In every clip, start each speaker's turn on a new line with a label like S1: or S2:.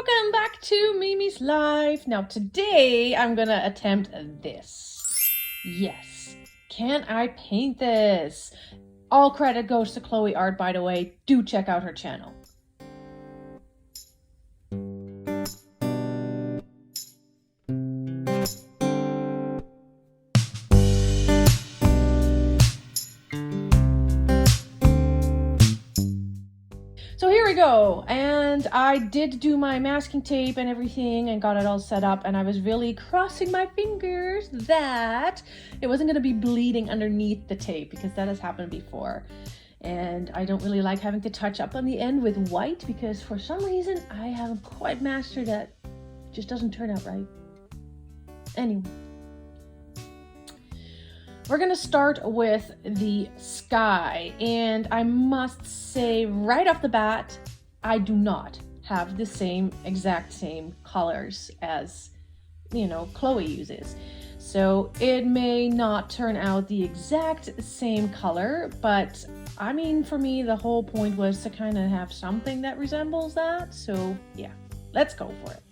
S1: Welcome back to Mimi's Life. Now today I'm gonna attempt this. Yes, can I paint this? All credit goes to Chloe Art, by the way. Do check out her channel. So here we go, and I did do my masking tape and everything and got it all set up, and I was really crossing my fingers that it wasn't going to be bleeding underneath the tape, because that has happened before. And I don't really like having to touch up on the end with white, because for some reason I haven't quite mastered that. It just doesn't turn out right. Anyway. We're gonna start with the sky, and I must say right off the bat, I do not have the exact same colors as, Chloe uses. So it may not turn out the exact same color, but I mean, for me, the whole point was to kind of have something that resembles that. So yeah, let's go for it.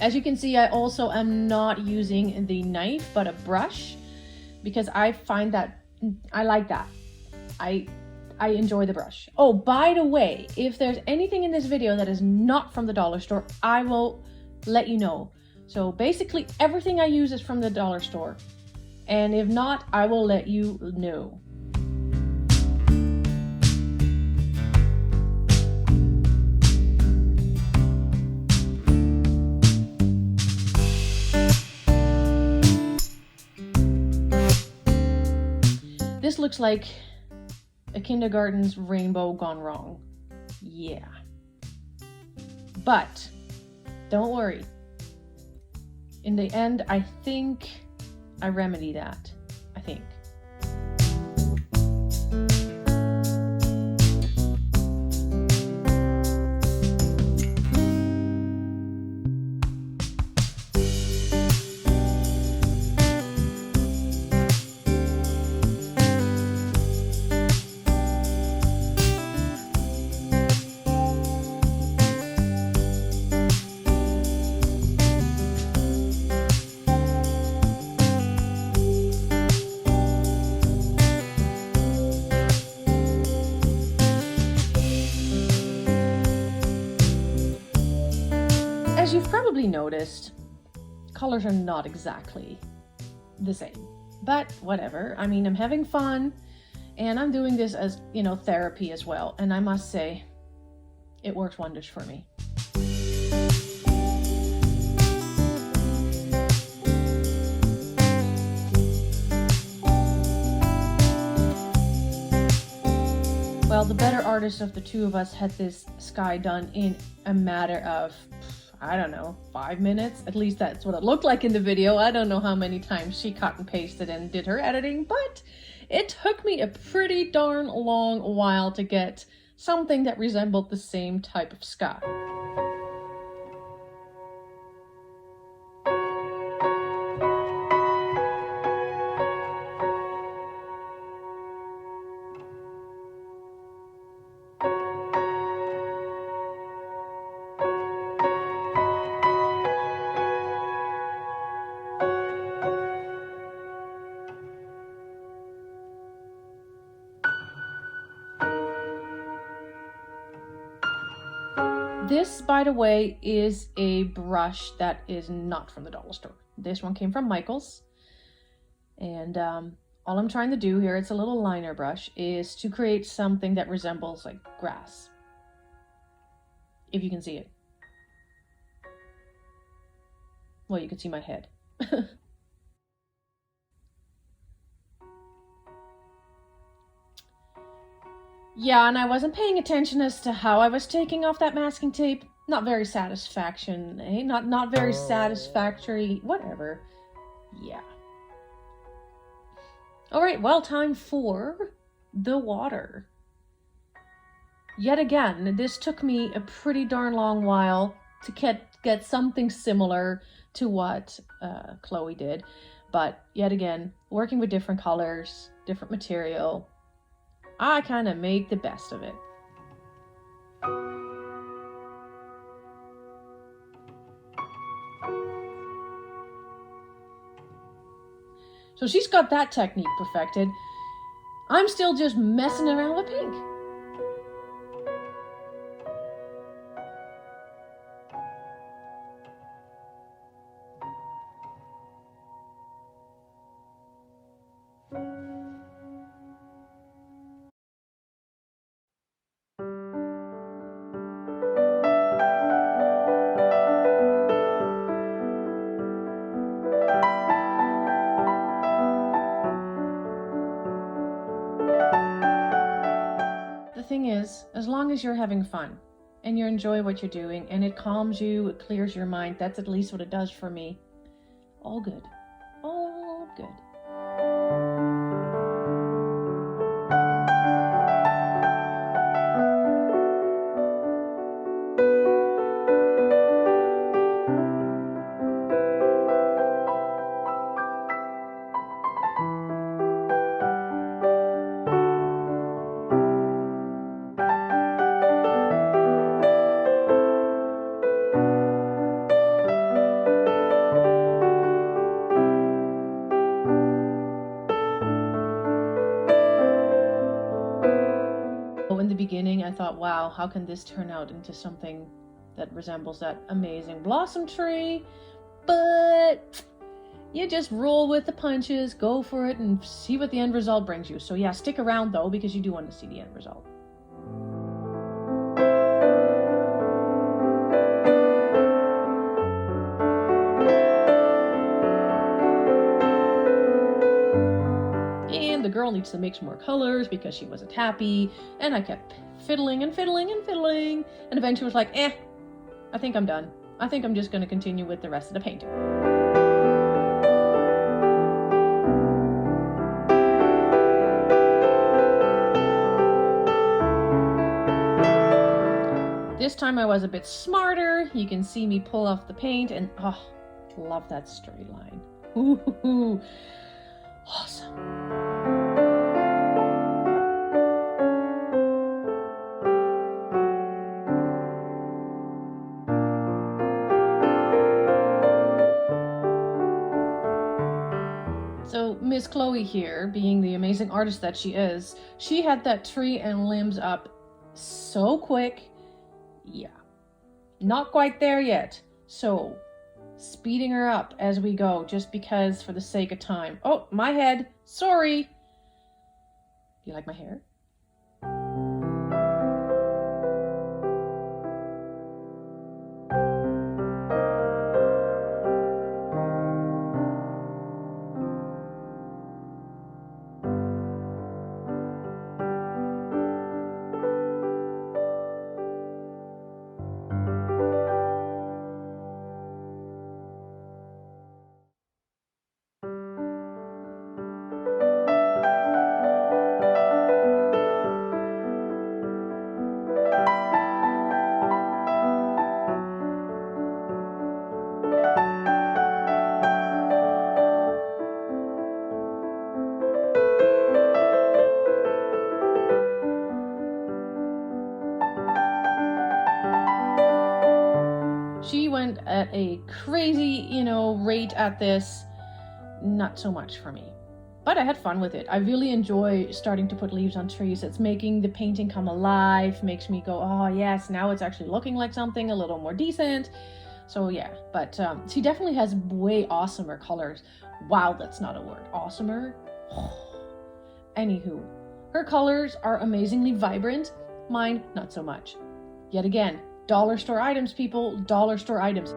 S1: As you can see, I also am not using the knife, but a brush, because I find that I like that. I enjoy the brush. Oh, by the way, if there's anything in this video that is not from the dollar store, I will let you know. So basically everything I use is from the dollar store. And if not, I will let you know. This looks like a kindergarten's rainbow gone wrong. Yeah. But don't worry. In the end, I think I remedy that. I think. As you've probably noticed, colors are not exactly the same, but whatever. I mean, I'm having fun, and I'm doing this as, therapy as well. And I must say, it works wonders for me. Well, the better artist of the two of us had this sky done in a matter of, I don't know, 5 minutes. At least that's what it looked like in the video. I don't know how many times she cut and pasted and did her editing, but it took me a pretty darn long while to get something that resembled the same type of sky. This, by the way, is a brush that is not from the dollar store. This one came from Michael's. And all I'm trying to do here, it's a little liner brush, is to create something that resembles like grass. If you can see it. Well, you can see my head. Yeah, and I wasn't paying attention as to how I was taking off that masking tape. Not very not very satisfactory, whatever. Yeah. All right, well, time for the water. Yet again, this took me a pretty darn long while to get something similar to what Chloe did. But yet again, working with different colors, different material, I kind of make the best of it. So she's got that technique perfected. I'm still just messing around with pink. The thing is, as long as you're having fun and you enjoy what you're doing and it calms you, it clears your mind, that's at least what it does for me. All good. All good. In the beginning, I thought, wow, how can this turn out into something that resembles that amazing blossom tree? But you just roll with the punches, go for it, and see what the end result brings you. So yeah, stick around though, because you do want to see the end result. And the girl needs to mix more colors because she wasn't happy, and I kept fiddling and fiddling and fiddling, and eventually was like, I think I'm done. I think I'm just going to continue with the rest of the painting. This time I was a bit smarter. You can see me pull off the paint, and oh, love that straight line. Ooh, awesome. So Miss Chloe here, being the amazing artist that she is, she had that tree and limbs up so quick. Yeah, not quite there yet. So speeding her up as we go, just because for the sake of time. Oh, my head. Sorry. Do you like my hair? She went at a crazy, rate at this. Not so much for me. But I had fun with it. I really enjoy starting to put leaves on trees. It's making the painting come alive, makes me go, oh yes, now it's actually looking like something a little more decent. So yeah, but she definitely has way awesomer colors. Wow, that's not a word. Awesomer? Anywho, her colors are amazingly vibrant. Mine, not so much. Yet again, dollar store items, people, dollar store items.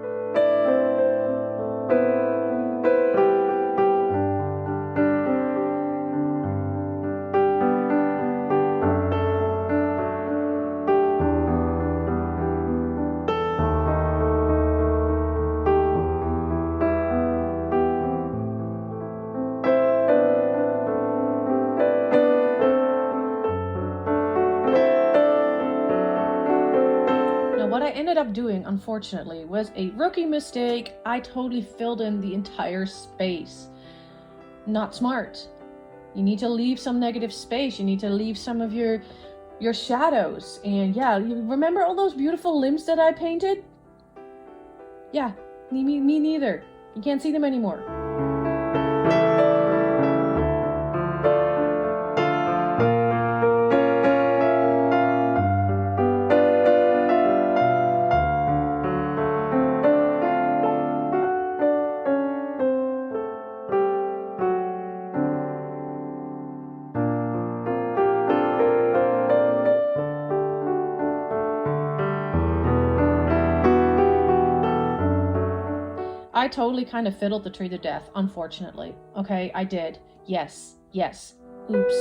S1: What I ended up doing, unfortunately, was a rookie mistake. I totally filled in the entire space. not smart. You need to leave some negative space. You need to leave some of your shadows. And yeah, you remember all those beautiful limbs that I painted? Yeah, me neither. You can't see them anymore. I totally kind of fiddled the tree to death, unfortunately. Okay, I did. Yes. Oops.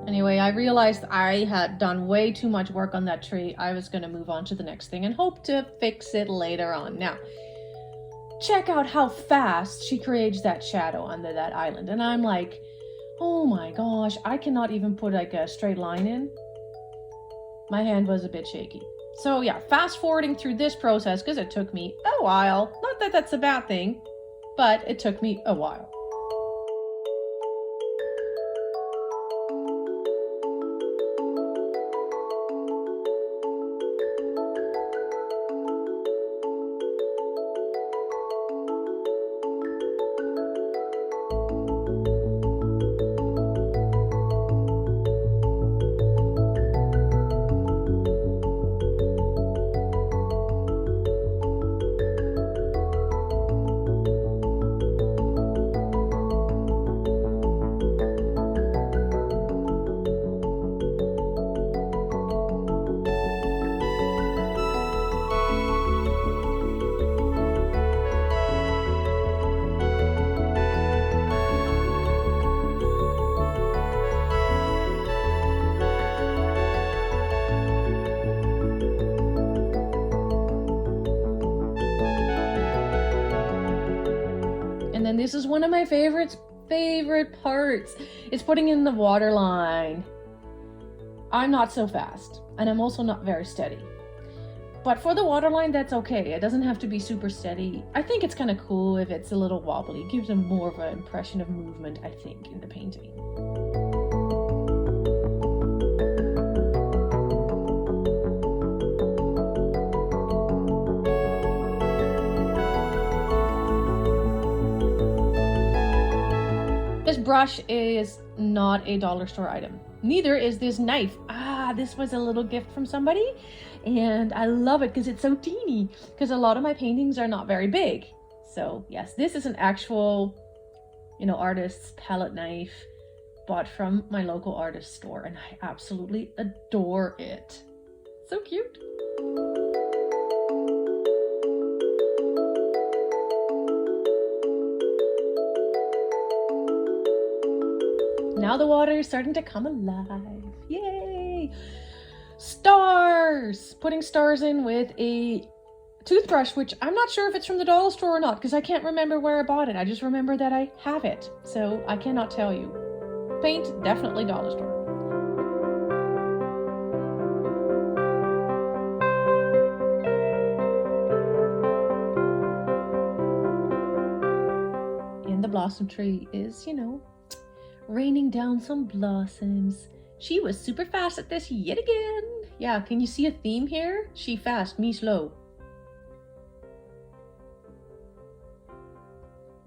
S1: Anyway, I realized I had done way too much work on that tree. I was going to move on to the next thing and hope to fix it later on. Now, check out how fast she creates that shadow under that island. And I'm like, oh my gosh, I cannot even put like a straight line in. My hand was a bit shaky. So yeah, fast forwarding through this process, because it took me a while. Not that that's a bad thing, but it took me a while. And then this is one of my favorite parts. It's putting in the water line. I'm not so fast, and I'm also not very steady. But for the water line, that's okay. It doesn't have to be super steady. I think it's kind of cool if it's a little wobbly. It gives them more of an impression of movement, I think, in the painting. This brush is not a dollar store item. Neither is this knife. This was a little gift from somebody, and I love it because it's so teeny, because a lot of my paintings are not very big. So yes, this is an actual, artist's palette knife bought from my local artist store, and I absolutely adore it. So cute. Now the water is starting to come alive. Yay! Stars! Putting stars in with a toothbrush, which I'm not sure if it's from the dollar store or not, because I can't remember where I bought it. I just remember that I have it, so I cannot tell you. Paint, definitely dollar store. And the blossom tree is, raining down some blossoms. She was super fast at this yet again. Yeah, can you see a theme here? She fast, me slow.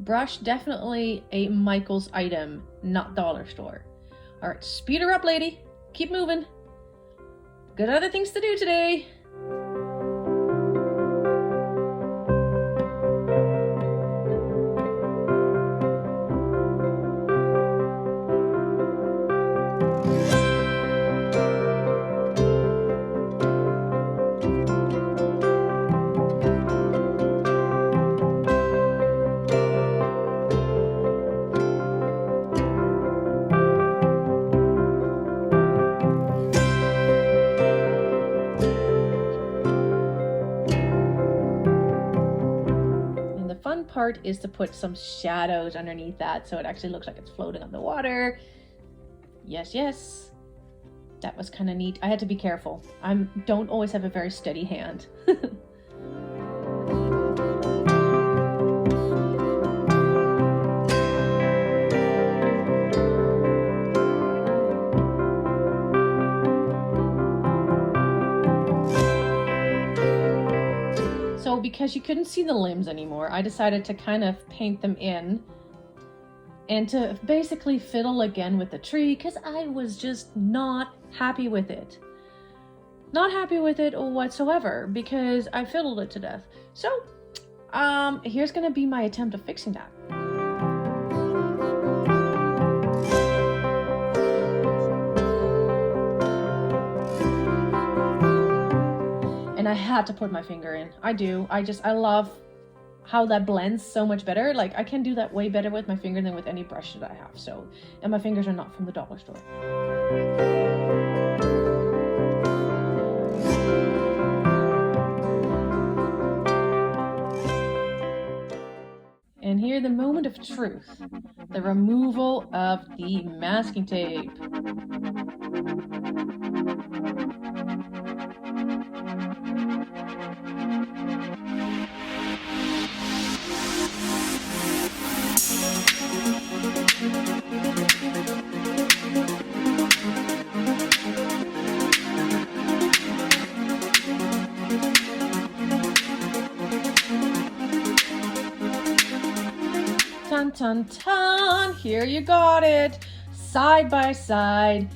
S1: Brush, definitely a Michael's item, not dollar store. All right, speed her up, lady. Keep moving. Got other things to do today. fun part is to put some shadows underneath that so it actually looks like it's floating on the water. Yes, yes. That was kind of neat. I had to be careful. I don't always have a very steady hand. So because you couldn't see the limbs anymore, I decided to kind of paint them in and to basically fiddle again with the tree because I was just not happy with it. Not happy with it whatsoever because I fiddled it to death. So here's gonna be my attempt of fixing that. And I had to put my finger in. I do. I love how that blends so much better. Like I can do that way better with my finger than with any brush that I have. So, and my fingers are not from the dollar store. And here, the moment of truth, the removal of the masking tape. Dun dun dun! Here you got it! Side by side.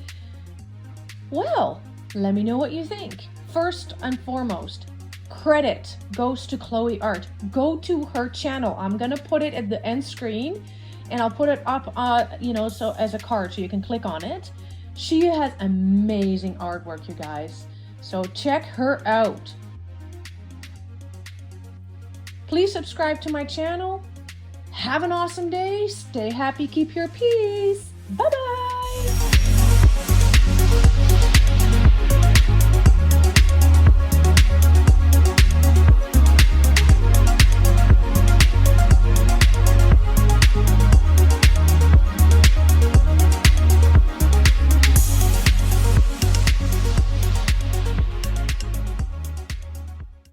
S1: Well, let me know what you think. First and foremost, credit goes to Chloe Art. Go to her channel. I'm gonna put it at the end screen and I'll put it up, so as a card so you can click on it. She has amazing artwork, you guys. So check her out. Please subscribe to my channel. Have an awesome day. Stay happy. Keep your peace. Bye-bye.